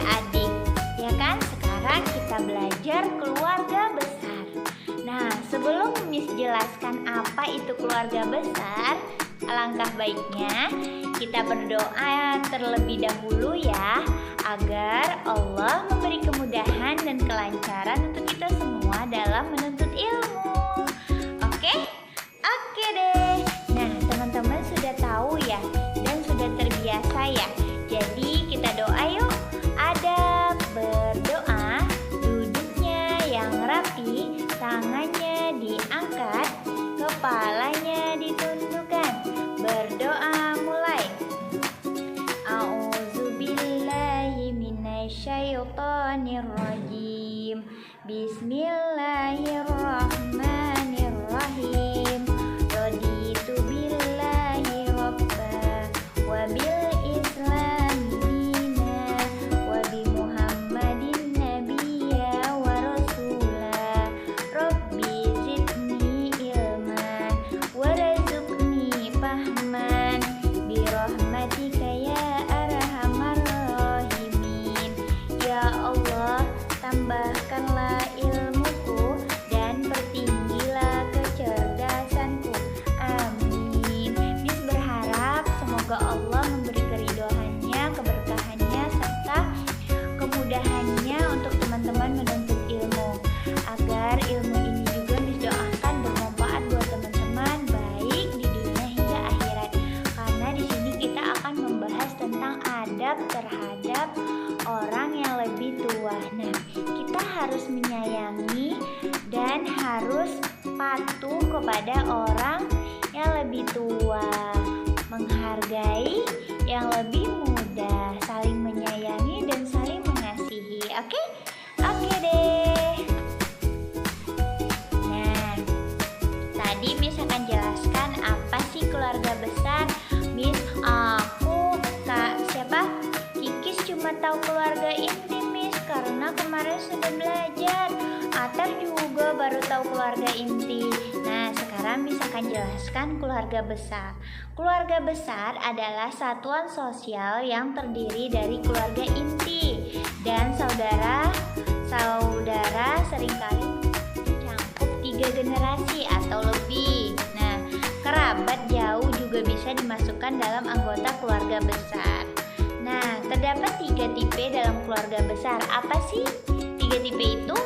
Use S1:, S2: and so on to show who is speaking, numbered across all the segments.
S1: adik-adik, ya kan? Sekarang kita belajar keluarga besar. Nah, sebelum Miss jelaskan apa itu keluarga besar, alangkah baiknya kita berdoa terlebih dahulu ya, agar Allah memberi kemudahan dan kelancaran untuk kita semua dalam menuntut ilmu. Oke? Oke deh. Nah, teman-teman sudah tahu ya dan sudah terbiasa ya. Jadi kita doa yuk. Adab berdoa, duduknya yang rapi, tangannya diangkat, kepalanya ditundukkan. Berdoa mulai. A'udzubillahi minasyaitonirrajim. Bismillahirrahmanirrahim. Raditu billahi rabba wa bil islami dina wa bi muhammadin nabiyya wa rasula. Rabbi zidni ilman warzuqni fahman bi rahmatika ya arhamar rahimin. Ya Allah, tambahkanlah ilmuku dan pertinggilah kecerdasanku. Amin. Miss berharap semoga Allah memberi keridhoannya, keberkahannya, serta kemudahannya untuk teman-teman menuntut ilmu, agar ilmu ini juga Miss doakan bermanfaat buat teman-teman baik di dunia hingga akhirat. Karena di sini kita akan membahas tentang adab terhadap orang yang lebih tua. Nah, kita harus menyayangi dan harus patuh kepada orang yang lebih tua, menghargai yang lebih muda, saling menyayangi dan saling mengasihi. Oke? Oke deh. Nah, tadi Miss akan jelaskan apa sih keluarga besar. Miss, aku Kikis cuma tahu keluarga inti Miss, karena kemarin sudah belajar. Atar juga baru tahu keluarga inti. Nah, sekarang Miss akan jelaskan keluarga besar. Keluarga besar adalah satuan sosial yang terdiri dari keluarga inti dan saudara-saudara, seringkali mencakup 3 generasi atau lebih. Nah, kerabat jauh juga bisa dimasukkan dalam anggota keluarga besar. Nah, terdapat 3 tipe dalam keluarga besar. Apa sih 3 tipe itu?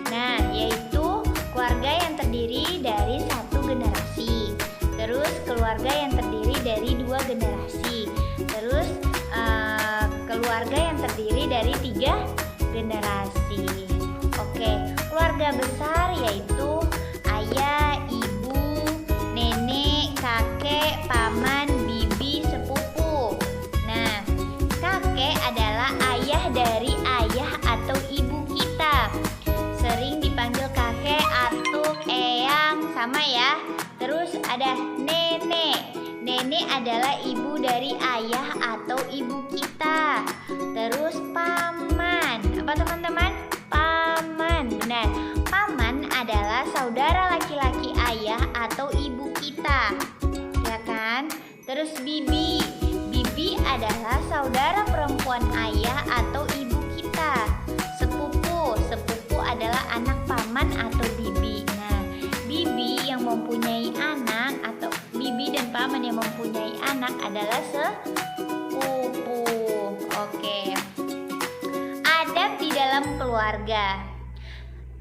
S1: Nah, yaitu keluarga yang terdiri dari 1 generasi, terus keluarga yang terdiri dari 2 generasi, terus keluarga yang terdiri dari 3 generasi. Oke, keluarga besar yaitu ayah, ibu, nenek, kakek, paman, bibi, sepupu. Nah, kakek adalah ayah dari ayah atau ibu kita. Sering dipanggil kakek, atuk, eyang, sama ya. Terus ada nenek. Nenek adalah ibu dari ayah atau ibu kita. Terus paman. Apa teman-teman? Paman. Benar. Paman adalah saudara laki-laki ayah atau ibu kita. Ya kan? Terus bibi. Bibi adalah saudara perempuan ayah atau ibu kita. Sepupu. Sepupu adalah anak paman atau bibi. Nah, bibi yang mempunyai anak atau bibi dan paman yang mempunyai anak adalah sepupu. Oke. Adab di dalam keluarga.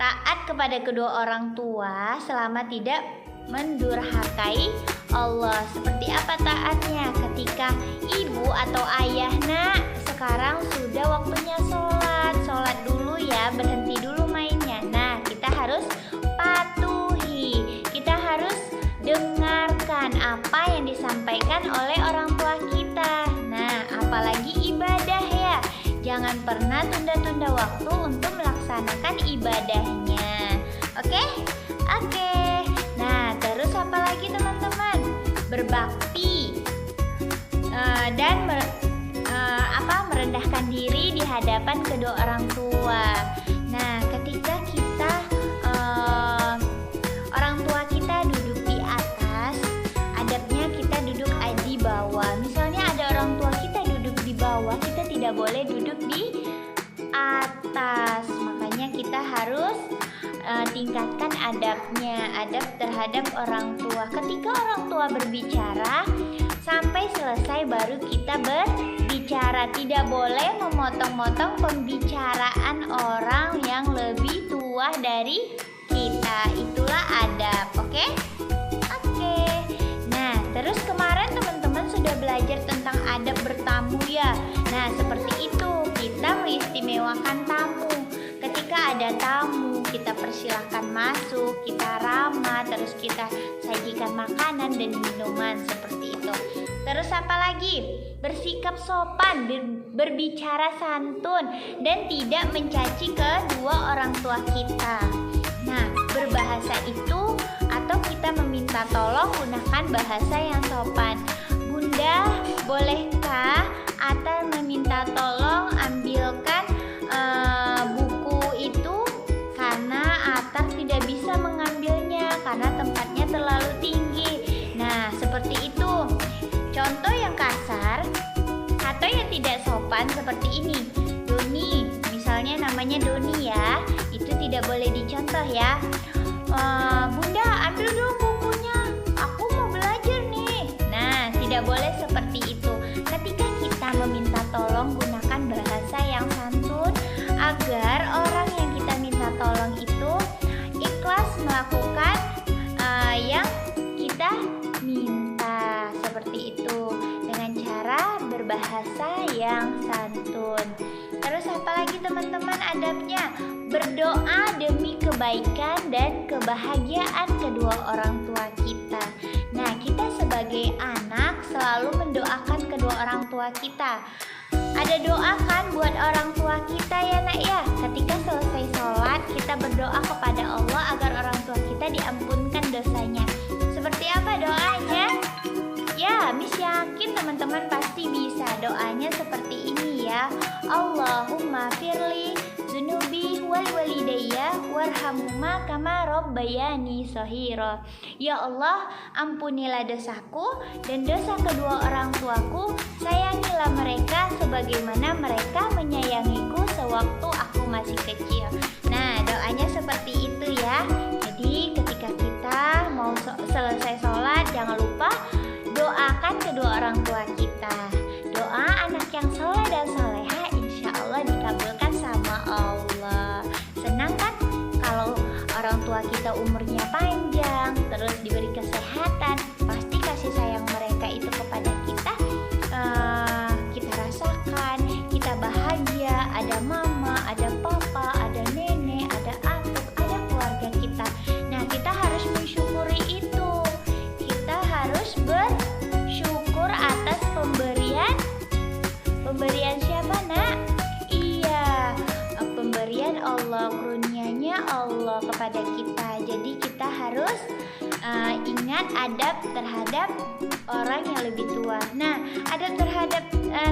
S1: Taat kepada kedua orang tua selama tidak mendurhakai Allah. Seperti apa taatnya? Ketika ibu atau ayah, nak, sekarang sudah waktunya sholat. Sholat dulu ya, berhenti dulu mainnya. Nah, kita harus patuhi. Kita harus dengarkan apa yang disampaikan oleh orang tua kita. Nah, apalagi ibadah ya. Jangan pernah tunda-tunda waktu untuk melaksanakan ibadahnya. Oke? Oke. Nah, terus apa lagi teman-teman? Berbakti dan merendahkan diri di hadapan kedua orang tua. Nah, ketika kita orang tua kita duduk di atas, adabnya kita duduk di bawah. Misalnya ada orang tua kita duduk di bawah, kita tidak boleh duduk di atas. Makanya kita harus tingkatkan adabnya, adab terhadap orang tua. Ketika orang tua berbicara, sampai selesai baru kita berbicara. Tidak boleh memotong-motong pembicaraan orang yang lebih tua dari kita. Itulah adab, oke? Oke. Nah, terus kemarin teman-teman sudah belajar tentang adab bertamu ya. Nah, seperti itu, kita mengistimewakan tamu. Ketika ada tamu, kita persilahkan masuk, kita ramah, terus kita sajikan makanan dan minuman seperti itu. Terus apa lagi? Bersikap sopan, berbicara santun, dan tidak mencaci kedua orang tua kita. Nah, berbahasa itu atau kita meminta tolong gunakan bahasa yang sopan. Bunda, bolehkah Atar meminta tolong ambilkan buku itu karena Atar tidak bisa mengambilnya karena tempatnya terlalu tinggi. Nah, seperti itu. Contoh yang kasar atau yang tidak sopan seperti ini. Doni, misalnya namanya Doni ya, itu tidak boleh dicontoh ya. Bunda, ambil dong bukunya, aku mau belajar nih. Nah, tidak boleh seperti itu. Ketika kita meminta tolong, gunakan bahasa yang santun agar orang yang kita minta tolong itu ikhlas melakukan yang kita minta. Seperti itu, dengan cara berbahasa yang santun. Terus apa lagi teman-teman adabnya? Berdoa demi kebaikan dan kebahagiaan kedua orang tua kita. Nah, kita sebagai anak selalu mendoakan kedua orang tua kita. Ada doa kan buat orang tua kita ya nak ya. Ketika selesai sholat, kita berdoa kepada Allah agar orang tua kita diampunkan dosanya. Seperti apa doanya? Ya, Miss yakin teman-teman pasti bisa. Doanya seperti ini ya. Allahumma firli zunubi wal walidayya warhamhuma kama rabbayani shaghira. Ya Allah, ampunilah dosaku dan dosa kedua orang tuaku. Sayangilah mereka sebagaimana mereka menyayangiku sewaktu aku masih kecil. Nah, doanya seperti itu ya. Jadi ketika kita mau selesai sholat, jangan lupa doakan kedua orang tua kita. Doa anak yang soleh dan soleha insya Allah dikabulkan sama Allah. Senang kan kalau orang tua kita umurnya panjang, terus diberi kesehatan. Pasti kasih sayang mereka itu kepada kita, kita rasakan. Kita bahagia, ada mama, ada papa, ada nenek, ada atuk, ada keluarga kita. Nah, kita harus mensyukuri itu. Kita harus bersyukur atas pemberian siapa nak? Iya, pemberian Allah, kurnianya Allah kepada kita. Jadi kita harus ingat adab terhadap orang yang lebih tua. Nah, adab terhadap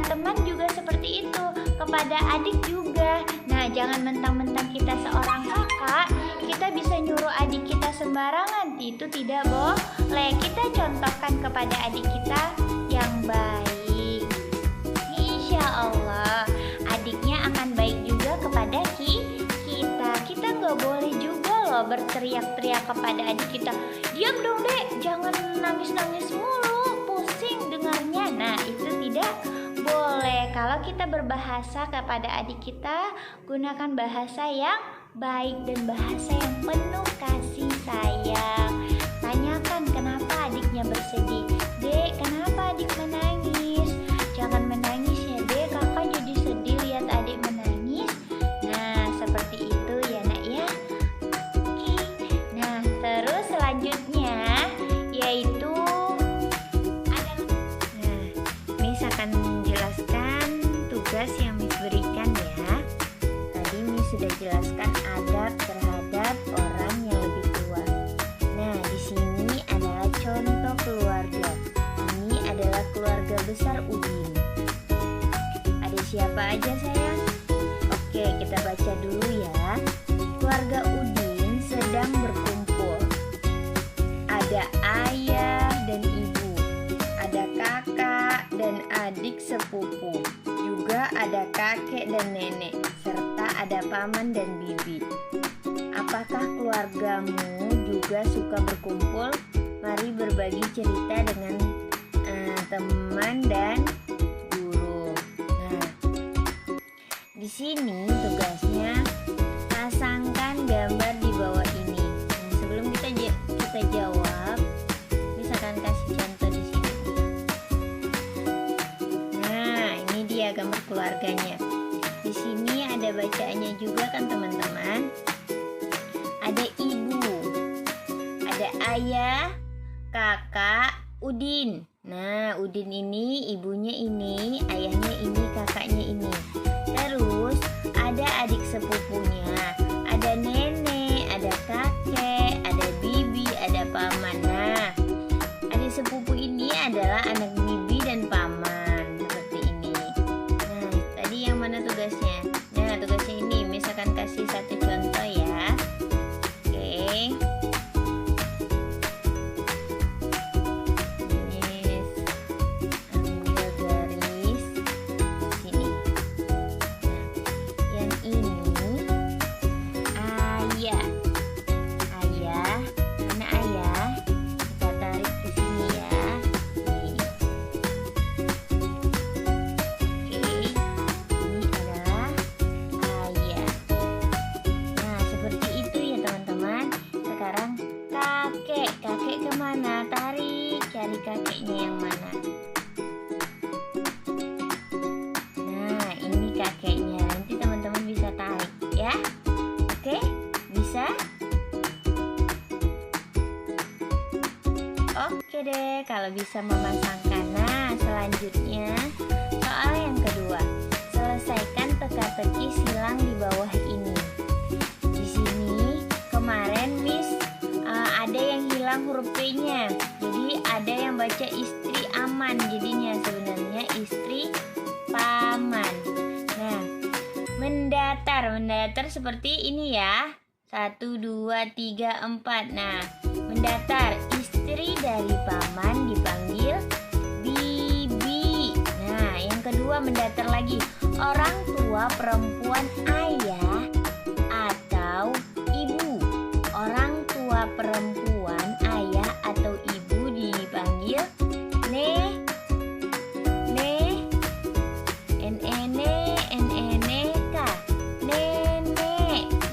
S1: teman juga seperti itu, kepada adik juga. Nah, jangan mentang-mentang kita seorang kakak, kita bisa nyuruh adik kita sembarangan. Itu tidak boleh. Kita contohkan kepada adik kita yang baik. Insya Allah adiknya akan baik juga kepada kita. Kita gak boleh juga loh berteriak-teriak kepada adik kita. Diam dong dek, jangan nangis-nangis mulu, pusing dengarnya. Nah, itu tidak boleh. Kalau kita berbahasa kepada adik kita, gunakan bahasa yang baik dan bahasa yang penuh kasih sayang. Tanyakan kenapa adiknya bersedih. Dek, kenapa adik menangis? Jangan menangis ya dek, kakak jadi sedih lihat adik menangis. Nah, seperti itu ya nak ya. Oke. Nah, terus selanjutnya yaitu Miss akan menjelaskan tugas yang Miss berikan ya. Tadi Miss sudah jelaskan adab terhadap orang yang lebih tua. Nah, di sini adalah contoh keluarga. Ini adalah keluarga besar Udin. Ada siapa aja sayang? Oke, kita baca dulu ya. Keluarga Udin sedang berkumpul. Ada ayah dan ibu, ada kakak dan adik sepupu, juga ada kakek dan nenek, serta ada paman dan bibi. Apakah keluargamu juga suka berkumpul? Mari berbagi cerita dengan teman dan guru. Nah, di sini tugasnya pasangkan gambar di bawah ini. Nah, sebelum kita jawab, misalkan kasih contoh di sini. Nah, ini dia gambar keluarganya. Di sini ada bacaannya juga kan teman-teman. Ada ibu, ada ayah, kakak, Udin. Nah, Udin ini ibunya ini, ayahnya ini, kakaknya ini. Terus ada adik sepupunya, ada nenek, ada kakek, ada bibi, ada paman. Nah, adik sepupu ini adalah anak bibi dan paman, seperti ini. Nah, tadi yang mana tugasnya? Nah, tugasnya ini, misalkan kasih satu contoh ya. Oke. Kakek kemana? Tarik, cari kakeknya yang mana. Nah, ini kakeknya. Nanti teman-teman bisa tarik ya. Oke, bisa? Oke deh, kalau bisa memasangkan. Nah, selanjutnya soal yang kedua. Selesaikan teka-teki silang di bawah ini. Di sini kemarin Miss ada yang hilang huruf P-nya. Jadi ada yang baca istri aman, jadinya sebenarnya istri paman. Nah, mendatar seperti ini ya. 1, 2, 3, 4. Nah, mendatar, istri dari paman dipanggil bibi. Nah, yang kedua mendatar lagi, orang tua perempuan ayah atau ibu. Orang tua perempuan ayah atau ibu dipanggil nenek.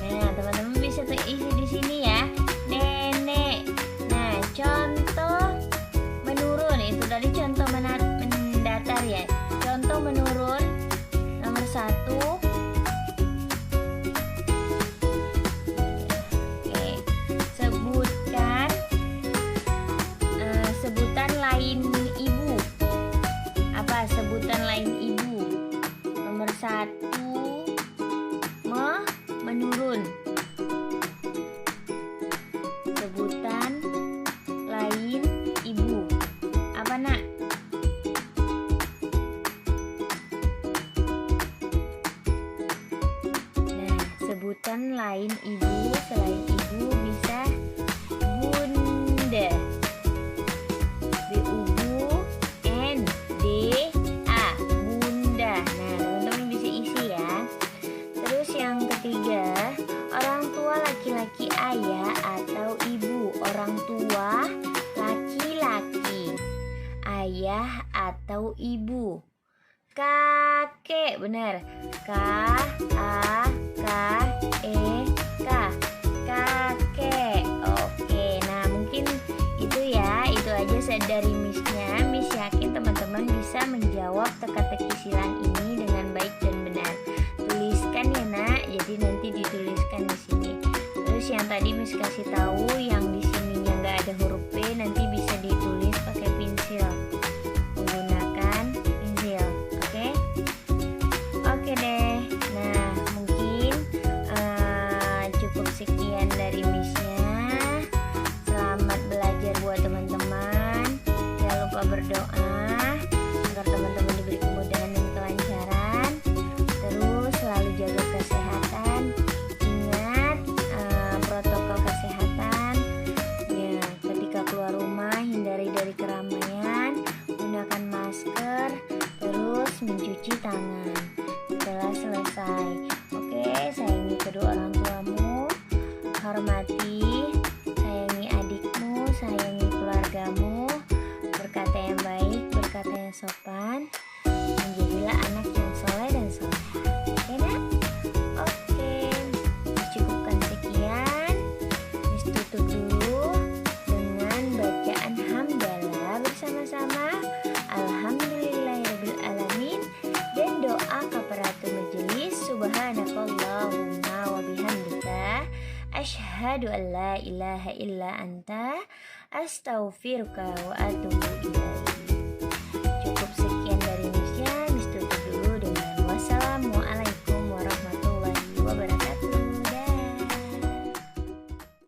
S1: Nah, teman-teman bisa terisi di sini ya, nenek. Nah, contoh menurun itu dari contoh mendatar ya. Contoh menurun nomor 1. Sebutan lain ibu. Apa sebutan lain ibu? Nomor 1, menurun. Sebutan lain ibu. Apa nak? Nah, sebutan lain ibu, selain ibu bisa bunda. Orang tua laki-laki ayah atau ibu. Orang tua laki-laki ayah atau ibu. Kakek, benar. K-A-K-E-K. Kakek. Oke, nah mungkin itu ya, itu aja dari Miss-nya. Miss yakin teman-teman bisa menjawab teka-teki silang ini dengan baik dan benar. Tuliskan ya nak, jadi nanti dituliskan di sini. Terus yang tadi Miss kasih tahu yang di sininya nggak ada huruf P, nanti bisa ditulis pakai pensil, menggunakan pensil. Oke deh. Nah, mungkin cukup sekian dari Miss-nya. Selamat belajar buat teman-teman. Jangan lupa berdoa agar teman-teman diberi kemudahan dan kelancaran. Terus selalu jaga kesehatan. Ingat protokol kesehatan ya, ketika keluar rumah hindari dari keramaian, gunakan masker, terus mencuci tangan setelah selesai. Oke,
S2: kedua orang tuamu, hormati, sayangi adikmu, sayangi keluargamu, berkata yang baik, berkata yang sopan, menjadilah anak yang soleh dan soleha. Oke nak? Oke, cukupkan sekian. Miss tutup dulu dengan bacaan hamdalah bersama-sama. Alhamdulillahirabbil alamin, dan doa kafaratul majelis. Subhanakallahumma wa bihamdika, asyhadu an la ilaha illa anta, astaghfiruka wa atubu ilaik.